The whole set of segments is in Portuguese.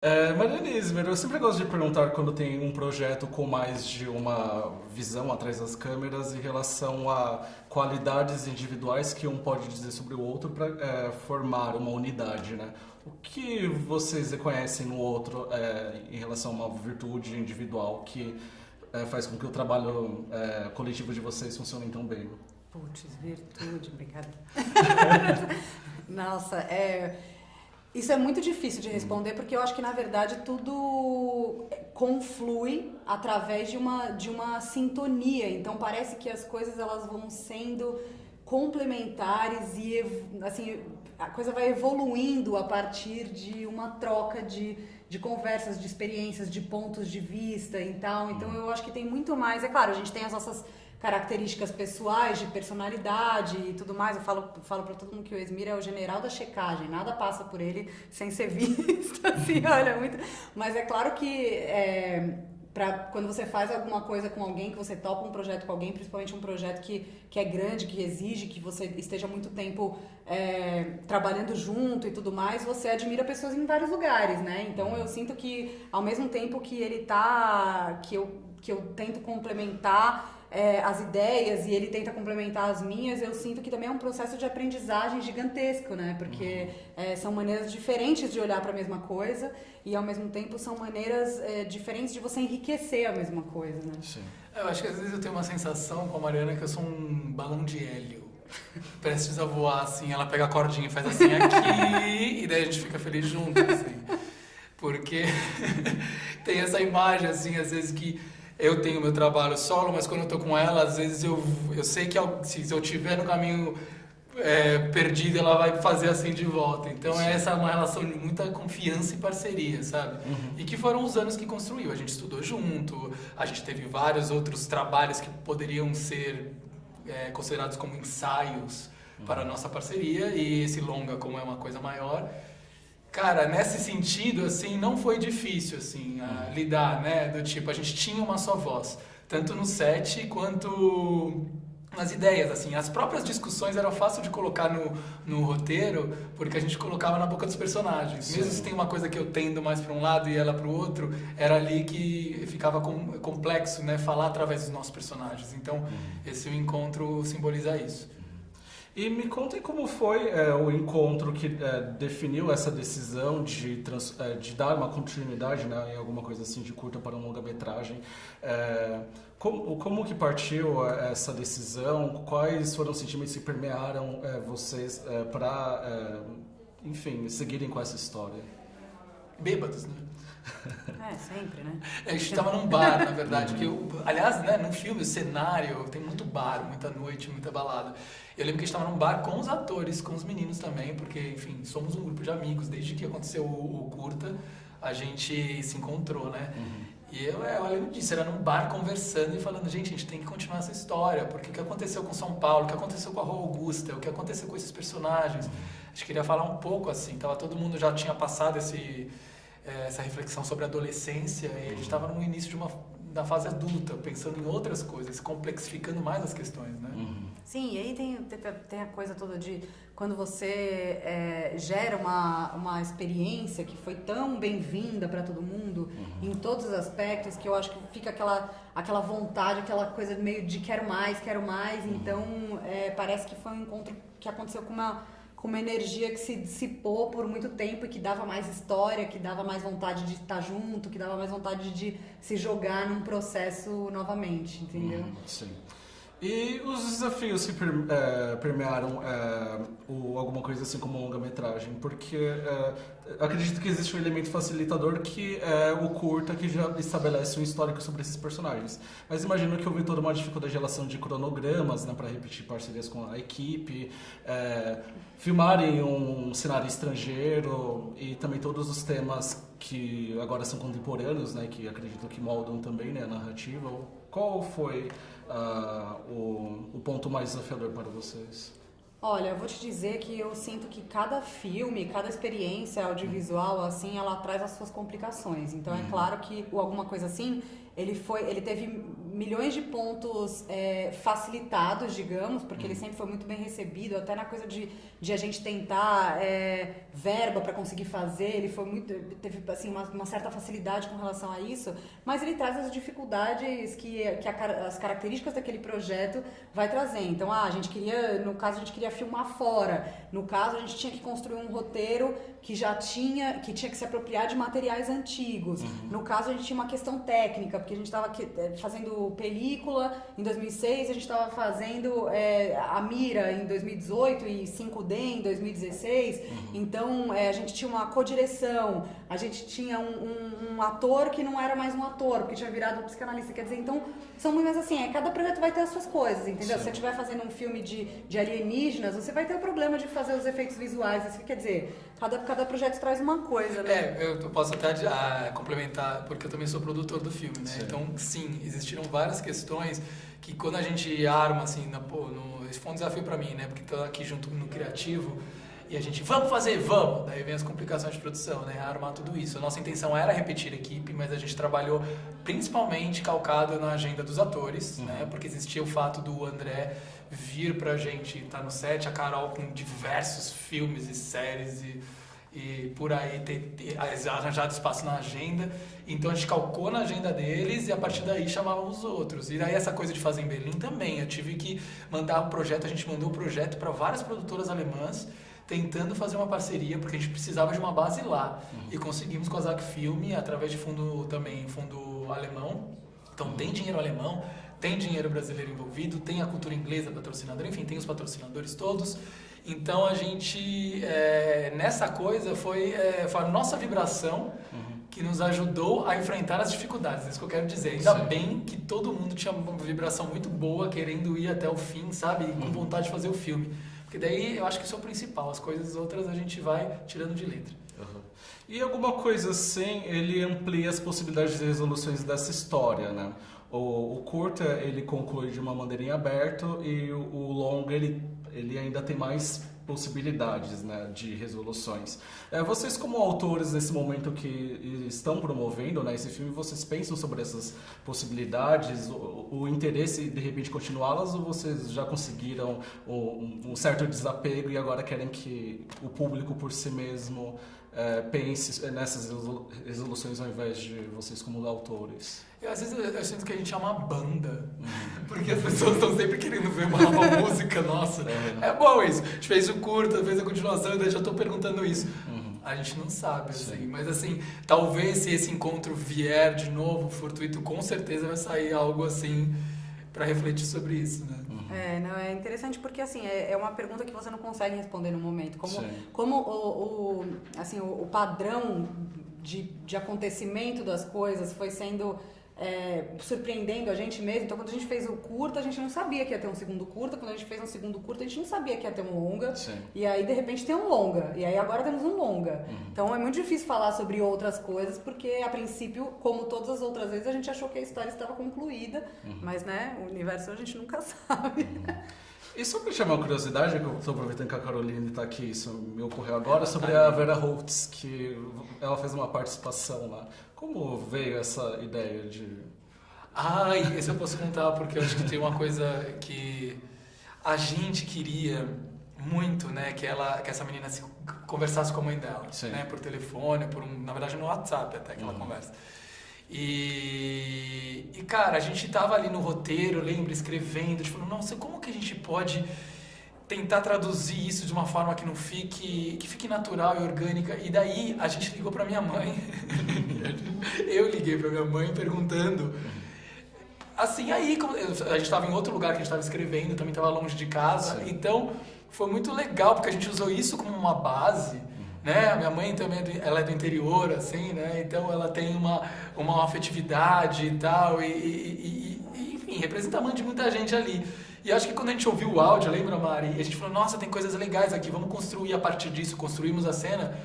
Mariana Ismer, eu sempre gosto de perguntar quando tem um projeto com mais de uma visão atrás das câmeras em relação a qualidades individuais que um pode dizer sobre o outro para formar uma unidade, né? O que vocês reconhecem no outro em relação a uma virtude individual que faz com que o trabalho coletivo de vocês funcione tão bem? Putz, virtude, brincadeira. Nossa, isso é muito difícil de responder porque eu acho que na verdade tudo conflui através de uma sintonia. Então parece que as coisas elas vão sendo complementares e assim a coisa vai evoluindo a partir de uma troca de conversas, de experiências, de pontos de vista e tal. Então eu acho que tem muito mais. É claro, a gente tem as nossas características pessoais, de personalidade e tudo mais. Eu falo pra todo mundo que o Esmir é o general da checagem, nada passa por ele sem ser visto, assim, olha, muito... Mas é claro que quando você faz alguma coisa com alguém, que você topa um projeto com alguém, principalmente um projeto que é grande, que exige que você esteja muito tempo trabalhando junto e tudo mais, você admira pessoas em vários lugares, né? Então eu sinto que ao mesmo tempo que ele tá... que eu tento complementar as ideias e ele tenta complementar as minhas, eu sinto que também é um processo de aprendizagem gigantesco, né? Porque são maneiras diferentes de olhar para a mesma coisa e ao mesmo tempo são maneiras diferentes de você enriquecer a mesma coisa, né? Sim. Eu acho que às vezes eu tenho uma sensação com a Mariana que eu sou um balão de hélio. Prestes a voar, assim, ela pega a cordinha e faz assim aqui, e daí a gente fica feliz junto, assim. Porque tem essa imagem, assim, às vezes que eu tenho meu trabalho solo, mas quando eu tô com ela, às vezes eu sei que se eu tiver no caminho perdido, ela vai fazer assim de volta. Então essa é uma relação de muita confiança e parceria, sabe? E que foram os anos que construiu. A gente estudou junto, a gente teve vários outros trabalhos que poderiam ser considerados como ensaios para a nossa parceria, e esse longa como é uma coisa maior. Cara, nesse sentido, assim, não foi difícil, assim, lidar, né? Do tipo, a gente tinha uma só voz, tanto no set quanto nas ideias, assim. As próprias discussões eram fáceis de colocar no roteiro, porque a gente colocava na boca dos personagens. Sim. Mesmo se tem uma coisa que eu tendo mais para um lado e ela para o outro, era ali que ficava complexo, né? Falar através dos nossos personagens. Então, esse encontro simboliza isso. E me contem como foi o encontro que definiu essa decisão de dar uma continuidade, né, em alguma coisa assim de curta para uma longa-metragem. Como que partiu essa decisão? Quais foram os sentimentos que permearam vocês para, enfim, seguirem com essa história? Bêbados, né? Sempre, né? A gente estava num bar, na verdade, aliás, né, no filme, o cenário, tem muito bar, muita noite, muita balada. Eu lembro que a gente estava num bar com os atores, com os meninos também, porque, enfim, somos um grupo de amigos. Desde que aconteceu o curta, a gente se encontrou, né? E eu lembro disso, era num bar conversando e falando, gente, a gente tem que continuar essa história, porque o que aconteceu com São Paulo, o que aconteceu com a Rua Augusta, o que aconteceu com esses personagens. A gente queria falar um pouco, assim, todo mundo já tinha passado essa reflexão sobre a adolescência e a gente estava no início da fase adulta, pensando em outras coisas, complexificando mais as questões, né? Sim, e aí tem a coisa toda de quando você gera uma experiência que foi tão bem-vinda para todo mundo, em todos os aspectos, que eu acho que fica aquela vontade, aquela coisa meio de quero mais, então parece que foi um encontro que aconteceu com uma energia que se dissipou por muito tempo e que dava mais história, que dava mais vontade de estar junto, que dava mais vontade de se jogar num processo novamente, entendeu? Sim. E os desafios que permearam alguma coisa assim como longa-metragem? Porque acredito que existe um elemento facilitador que é o curta, que já estabelece um histórico sobre esses personagens. Mas imagino que houve toda uma dificuldade de relação de cronogramas, né, para repetir parcerias com a equipe, filmar em um cenário estrangeiro e também todos os temas que agora são contemporâneos, né, que acredito que moldam também, né, a narrativa. Qual foi o ponto mais desafiador para vocês? Olha, eu vou te dizer que eu sinto que cada filme, cada experiência audiovisual, assim, ela traz as suas complicações. Então, é claro que alguma coisa assim, ele teve milhões de pontos facilitados, digamos, porque ele sempre foi muito bem recebido, até na coisa de a gente tentar verba para conseguir fazer, teve assim, uma certa facilidade com relação a isso, mas ele traz as dificuldades que as características daquele projeto vai trazer. Então, no caso a gente queria filmar fora, no caso a gente tinha que construir um roteiro que tinha que se apropriar de materiais antigos. No caso a gente tinha uma questão técnica, porque a gente estava fazendo película em 2006, a gente estava fazendo a mira em 2018 e 5D em 2016. Então a gente tinha uma codireção, a gente tinha um ator que não era mais um ator, porque tinha virado um psicanalista. Quer dizer, então são muito mais assim, cada projeto vai ter as suas coisas, entendeu? Sim. Se você estiver fazendo um filme de alienígenas, você vai ter o problema de fazer os efeitos visuais. Isso quer dizer, cada projeto traz uma coisa, né? Eu posso até complementar, porque eu também sou produtor do filme, né? Sim. Então, sim, existiram várias questões que quando a gente arma, assim, esse foi um desafio pra mim, né? Porque tô aqui junto no criativo e a gente, vamos fazer, vamos! Daí vem as complicações de produção, né? Armar tudo isso. A nossa intenção era repetir a equipe, mas a gente trabalhou principalmente calcado na agenda dos atores, né? Porque existia o fato do André vir pra gente estar no set, a Carol com diversos filmes e séries e por aí ter arranjado espaço na agenda. Então a gente calcou na agenda deles e a partir daí chamávamos os outros. E daí essa coisa de fazer em Berlim também. Eu tive que mandar um projeto, a gente mandou o projeto para várias produtoras alemãs tentando fazer uma parceria, porque a gente precisava de uma base lá. E conseguimos com a Zack Film, através de fundo alemão. Então tem dinheiro alemão, tem dinheiro brasileiro envolvido, tem a cultura inglesa patrocinadora, enfim, tem os patrocinadores todos. Então a gente, nessa coisa, foi a nossa vibração que nos ajudou a enfrentar as dificuldades, é isso que eu quero dizer. Ainda bem que todo mundo tinha uma vibração muito boa, querendo ir até o fim, sabe? E com vontade de fazer o filme. Porque daí eu acho que isso é o principal, as coisas outras a gente vai tirando de letra. E alguma coisa assim, ele amplia as possibilidades de resoluções dessa história, né? O curta, ele conclui de uma maneira em aberto e o longa, ele ainda tem mais possibilidades, né, de resoluções. Vocês como autores nesse momento que estão promovendo, né, esse filme, vocês pensam sobre essas possibilidades, o interesse de repente continuá-las, ou vocês já conseguiram um certo desapego e agora querem que o público por si mesmo pense nessas resoluções ao invés de vocês como autores? Às vezes eu sinto que a gente é uma banda, porque as pessoas estão sempre querendo ver uma nova música nossa. É bom isso. A gente fez o curta, fez a continuação, e daí já estou perguntando isso. A gente não sabe, assim. Mas assim, talvez se esse encontro vier de novo, fortuito, com certeza vai sair algo assim para refletir sobre isso, né? É interessante porque assim, é uma pergunta que você não consegue responder no momento. Como o padrão de acontecimento das coisas foi sendo surpreendendo a gente mesmo. Então, quando a gente fez o curta, a gente não sabia que ia ter um segundo curta. Quando a gente fez um segundo curta, a gente não sabia que ia ter um longa. Sim. E aí, de repente, tem um longa. E aí, agora temos um longa. Então, é muito difícil falar sobre outras coisas, porque, a princípio, como todas as outras vezes, a gente achou que a história estava concluída. Mas, né, o universo a gente nunca sabe. E só para chamar uma curiosidade, que eu estou aproveitando que a Caroline está aqui, isso me ocorreu agora, sobre a Vera Holtz, que ela fez uma participação lá. Como veio essa ideia de... Esse eu posso contar, porque eu acho que tem uma coisa que a gente queria muito, né, que essa menina conversasse com a mãe dela, né, por telefone, na verdade no WhatsApp até que ela conversa. E, cara, a gente tava ali no roteiro, lembra, escrevendo, a gente falou, nossa, como que a gente pode tentar traduzir isso de uma forma que fique natural e orgânica? E daí a gente ligou pra minha mãe, eu liguei pra minha mãe perguntando, assim, aí a gente tava em outro lugar que a gente tava escrevendo, também tava longe de casa, então foi muito legal, porque a gente usou isso como uma base, né? A minha mãe também ela é do interior, assim, né? Então ela tem uma afetividade e tal, e enfim, representa a mãe de muita gente ali. E acho que quando a gente ouviu o áudio, lembra, Mari? A gente falou, nossa, tem coisas legais aqui, vamos construir a partir disso, construímos a cena.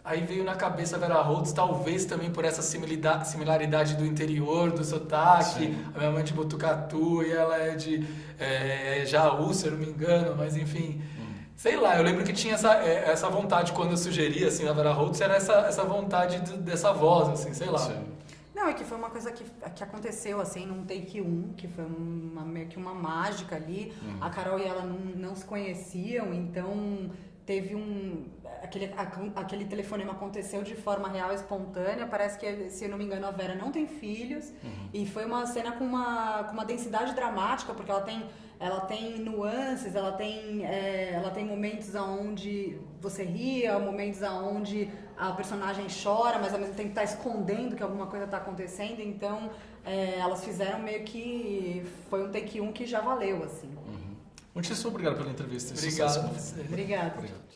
Aí veio na cabeça a Vera Holtz, talvez também por essa similaridade do interior, do sotaque. Sim. A minha mãe é de Botucatu e ela é de Jaú, se eu não me engano, mas enfim... Sei lá, eu lembro que tinha essa vontade, quando eu sugeri, assim, na Vera Holtz, era essa vontade dessa voz, assim, sei lá. Sim. Não, é que foi uma coisa que aconteceu, assim, num take 1, que foi meio que uma mágica ali. A Carol e ela não se conheciam, então teve aquele telefonema aconteceu de forma real e espontânea. Parece que, se eu não me engano, a Vera não tem filhos. E foi uma cena com uma densidade dramática, porque ela tem nuances, ela tem momentos onde você ri, momentos onde a personagem chora, mas ao mesmo tempo está escondendo que alguma coisa está acontecendo. Então, elas fizeram meio que... Foi um take 1 que já valeu, assim. Muitíssimo obrigado pela entrevista. Obrigado. Sucesso. Obrigada. Obrigado.